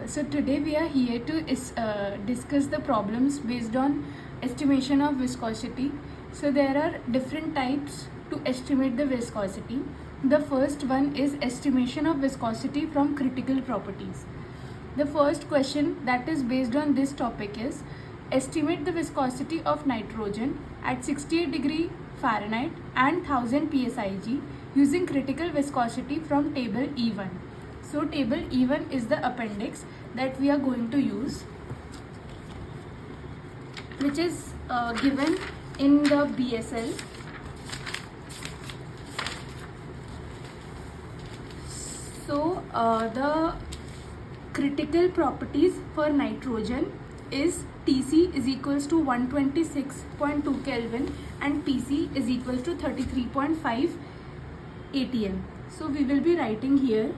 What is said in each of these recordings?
So today we are here to discuss the problems based on estimation of viscosity. So there are different types to estimate the viscosity. The first one is estimation of viscosity from critical properties. The first question that is based on this topic is estimate the viscosity of nitrogen at 68 degree Fahrenheit and 1000 psig using critical viscosity from table E1. So table E1 is the appendix that we are going to use, which is given in the BSL. So the critical properties for nitrogen is Tc is equals to 126.2 Kelvin and Pc is equals to 33.5 atm. So we will be writing here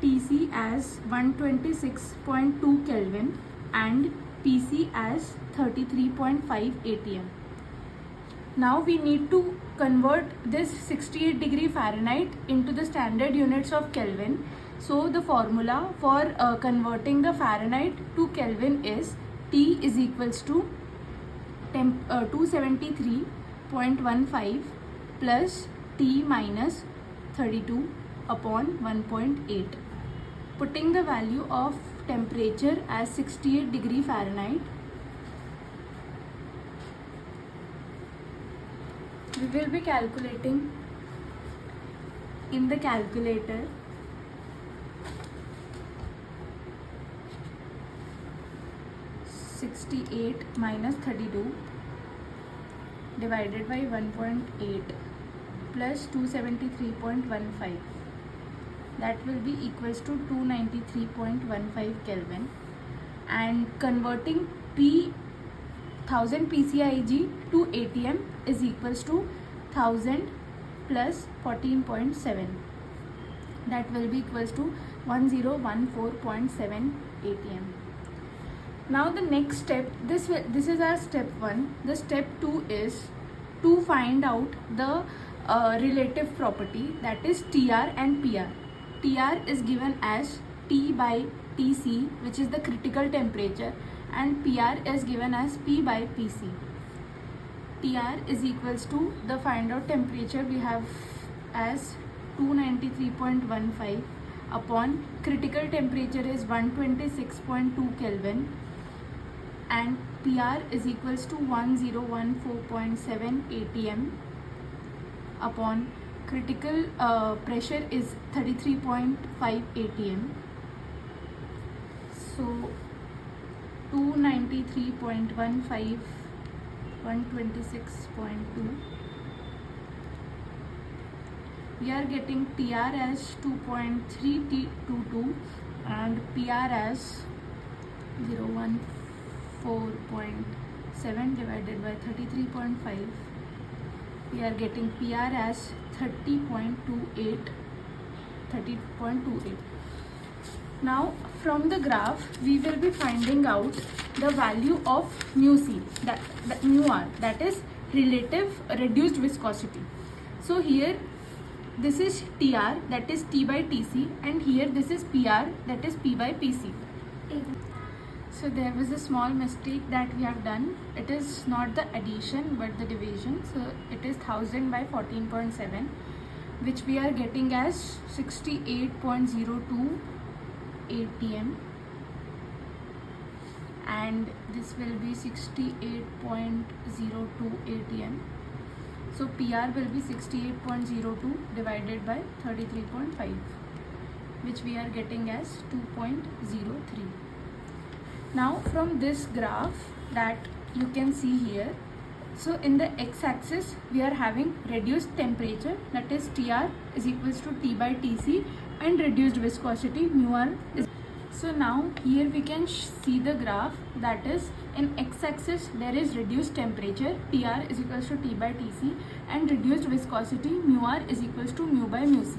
Tc as 126.2 Kelvin and Pc as 33.5 atm. Now we need to convert this 68 degree Fahrenheit into the standard units of Kelvin. So the formula for converting the Fahrenheit to Kelvin is T is equals to 273.15 plus T minus 32 upon 1.8. Putting the value of temperature as 68 degree Fahrenheit, we will be calculating in the calculator (68 minus 32) divided by 1.8 plus 273.15. That will be equals to 293.15 Kelvin, and converting 1000 pcig to atm is equals to 1000 plus 14.7. That will be equals to 1014.7 atm. Now the next step, this is our step 1. The step 2 is to find out the relative property, that is Tr and Pr. Tr is given as T by Tc, which is the critical temperature, and Pr is given as P by Pc. Tr is equals to the find out temperature we have as 293.15 upon critical temperature is 126.2 Kelvin, and Pr is equals to 1014.7 atm upon critical pressure is 33.5 atm. So 293.15 126.2, we are getting Tr as 2.322 and Pr as 014.7 divided by 33.5. We are getting Pr as 30.28. Now from the graph we will be finding out the value of mu c, that mu r, that is relative reduced viscosity. So here this is Tr, that is T by Tc, and here this is Pr, that is P by Pc. So there was a small mistake that we have done. It is not the addition but the division. So it is 1000 by 14.7, which we are getting as 68.02 atm, and this will be 68.02 atm. So Pr will be 68.02 divided by 33.5, which we are getting as 2.03. Now from this graph that you can see here, so in the x-axis we are having reduced temperature, that is Tr is equals to T by Tc, and reduced viscosity mu r is. So now here we can see the graph, that is in x-axis there is reduced temperature, Tr is equals to T by Tc, and reduced viscosity mu r is equals to mu by mu c.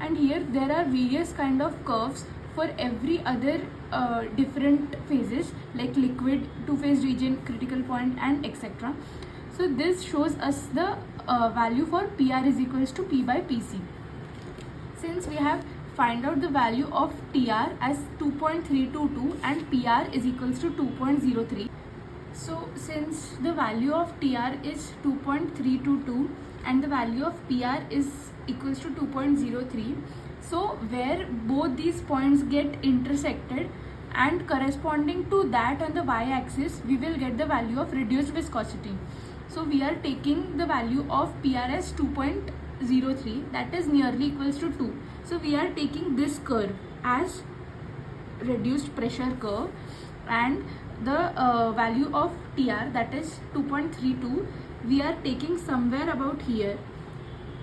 And here there are various kind of curves for every other different phases, like liquid, two-phase region, critical point, and etc. So this shows us the value for Pr is equals to P by Pc. Since we have find out the value of TR as 2.322 and PR is equals to 2.03. So since the value of TR is 2.322 and the value of PR is equals to 2.03, so where both these points get intersected and corresponding to that on the y-axis, we will get the value of reduced viscosity. So we are taking the value of PR as 2.03, that is nearly equals to 2. So we are taking this curve as reduced pressure curve, and the value of TR, that is 2.32, we are taking somewhere about here,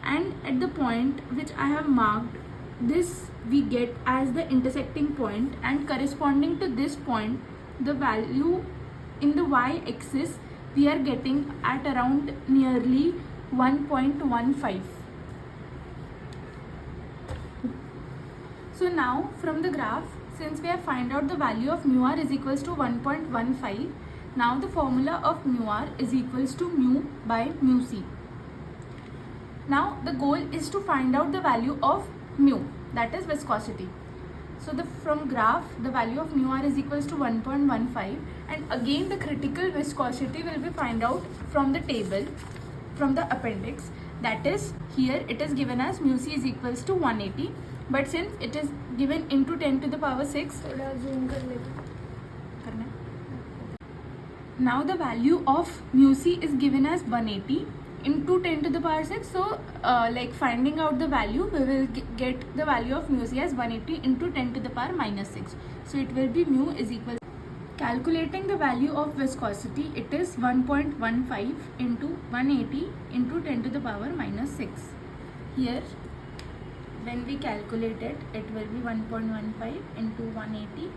and at the point which I have marked, this we get as the intersecting point, and corresponding to this point, the value in the y-axis we are getting at around nearly 1.15. So now from the graph, since we have find out the value of mu r is equals to 1.15, now the formula of mu r is equals to mu by mu c. Now the goal is to find out the value of mu, that is viscosity. So from graph, the value of mu r is equals to 1.15, and again the critical viscosity will be find out from the table, from the appendix. That is, here it is given as mu c is equals to 180, but since it is given into 10 to the power 6, now the value of mu c is given as 180 into 10 to the power 6. So like finding out the value, we will get the value of mu c as 180 into 10 to the power minus 6. So it will be mu is equal. Calculating the value of viscosity, it is 1.15 into 180 into 10 to the power minus 6. Here when we calculate it, it will be 1.15 into 180,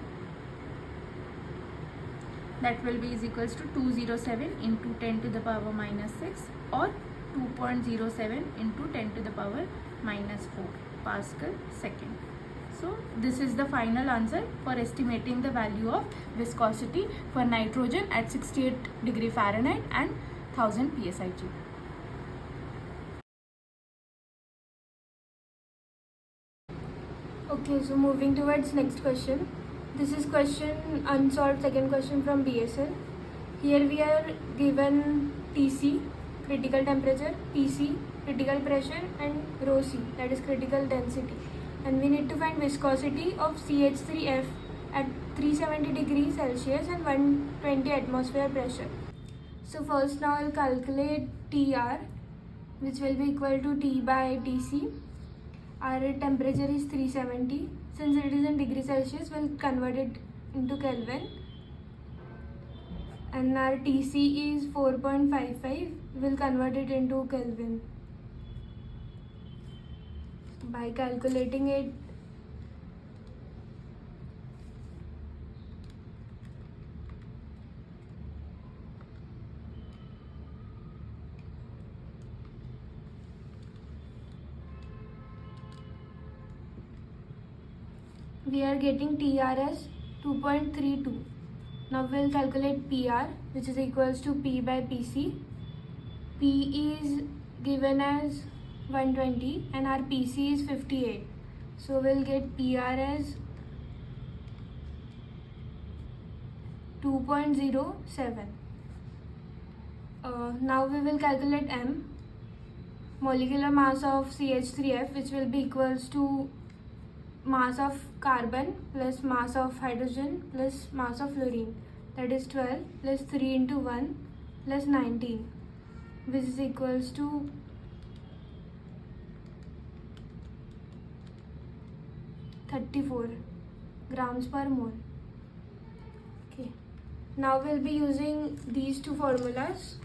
that will be is equals to 207 into 10 to the power minus 6, or 2.07 into 10 to the power minus 4 Pascal second. So this is the final answer for estimating the value of viscosity for nitrogen at 68 degree Fahrenheit and 1000 psig. Okay, so moving towards next question. This is question unsolved, second question from BSL. Here we are given TC, critical temperature, PC, critical pressure, and rho C, that is critical density. And we need to find viscosity of CH3F at 370 degrees Celsius and 120 atmosphere pressure. So first now I'll calculate TR, which will be equal to T by TC. Our temperature is 370. Since it is in degree Celsius, we'll convert it into Kelvin. And our TC is 4.55. We'll convert it into Kelvin. By calculating it, we are getting TR as 2.32. Now we'll calculate PR, which is equals to P by PC. P is given as 120 and our PC is 58. So we'll get PR as 2.07. Now we will calculate M, molecular mass of CH3F, which will be equals to mass of carbon plus mass of hydrogen plus mass of fluorine, that is 12 plus 3 into 1 plus 19, which is equals to 34 grams per mole. Okay, now we'll be using these two formulas.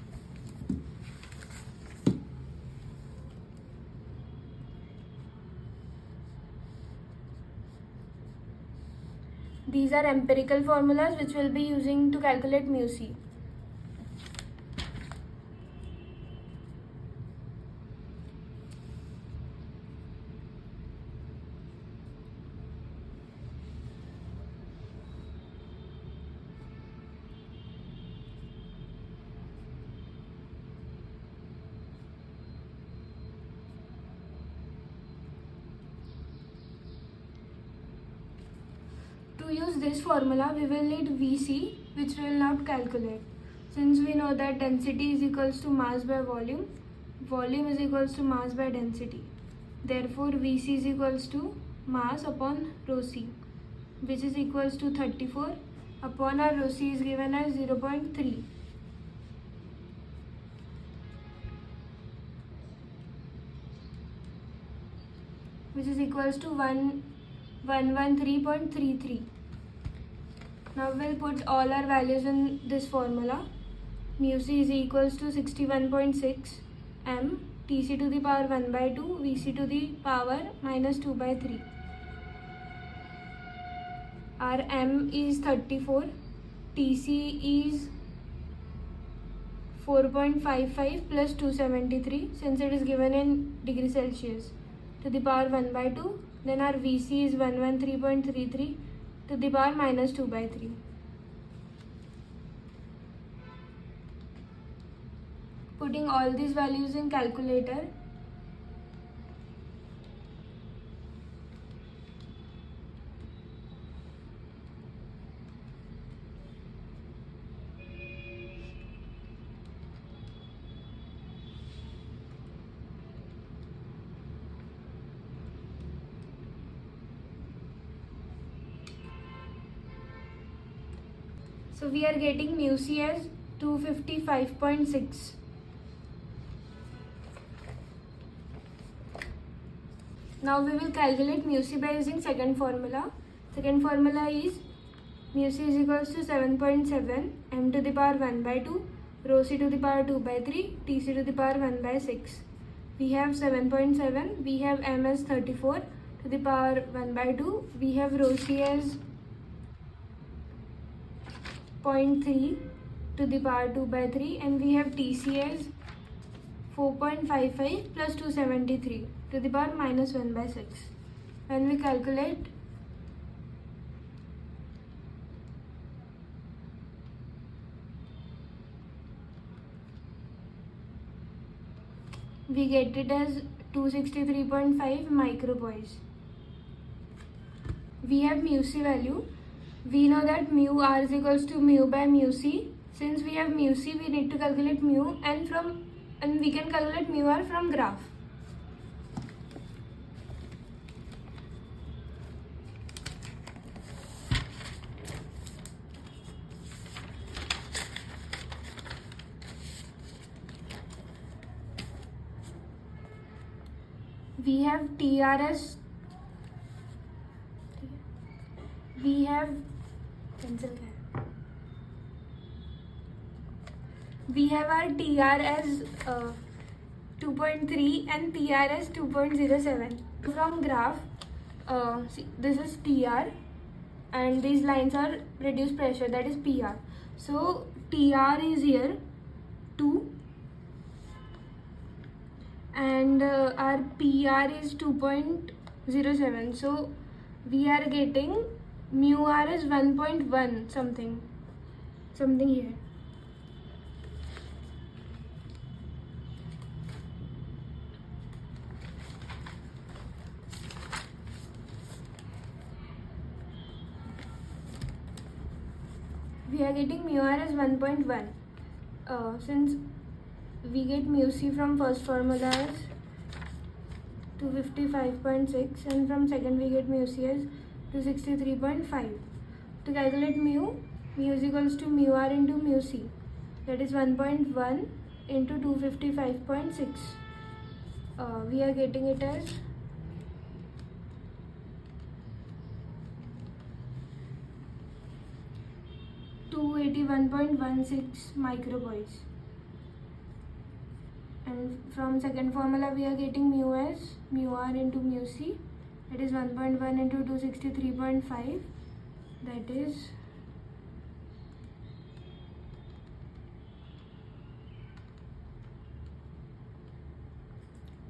These are empirical formulas which we'll be using to calculate mu c. use this formula, we will need Vc, which we will not calculate. Since we know that density is equals to mass by volume, volume is equals to mass by density. Therefore, Vc is equals to mass upon rho c, which is equals to 34 upon our rho c is given as 0.3. Which is equals to 113.33. Now we'll put all our values in this formula. Mu c is equals to 61.6 m Tc to the power 1 by 2 Vc to the power minus 2 by 3. Our m is 34, Tc is 4.55 plus 273 since it is given in degree Celsius to the power 1 by 2. Then our Vc is 113.33 to the power minus 2 by 3. Putting all these values in calculator, so we are getting mu c as 255.6. Now we will calculate mu c by using second formula. Second formula is mu c is equals to 7.7 m to the power 1 by 2 rho c to the power 2 by 3 Tc to the power 1 by 6. We have 7.7, we have m as 34 to the power 1 by 2, we have rho c as 0.3 to the power 2 by 3, and we have Tc as 4.55 plus 273 to the power minus 1 by 6. When we calculate, we get it as 263.5 micropoise. We have mu c value. We know that mu r is equals to mu by mu c. Since we have mu c, we need to calculate mu, and we can calculate mu r from graph. We have TRS. We have our TR as 2.3 and PR as 2.07. From graph, see, this is TR and these lines are reduced pressure, that is PR. So TR is here 2 and our PR is 2.07. So we are getting mu r is 1.1 something here. We are getting mu r as 1.1. Since we get mu c from first formula as 255.6 and from second we get mu c as 263.5. To calculate mu is equals to mu r into mu c, that is 1.1 into 255.6. We are getting it as 281.16 micropoise. And from second formula we are getting mu as mu r into mu c, that is 1.1 into 263.5, that is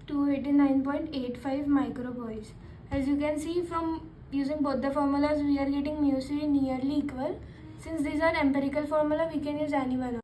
289.85 micropoise. As you can see, from using both the formulas we are getting mu c nearly equal. Since these are empirical formula, we can use any one of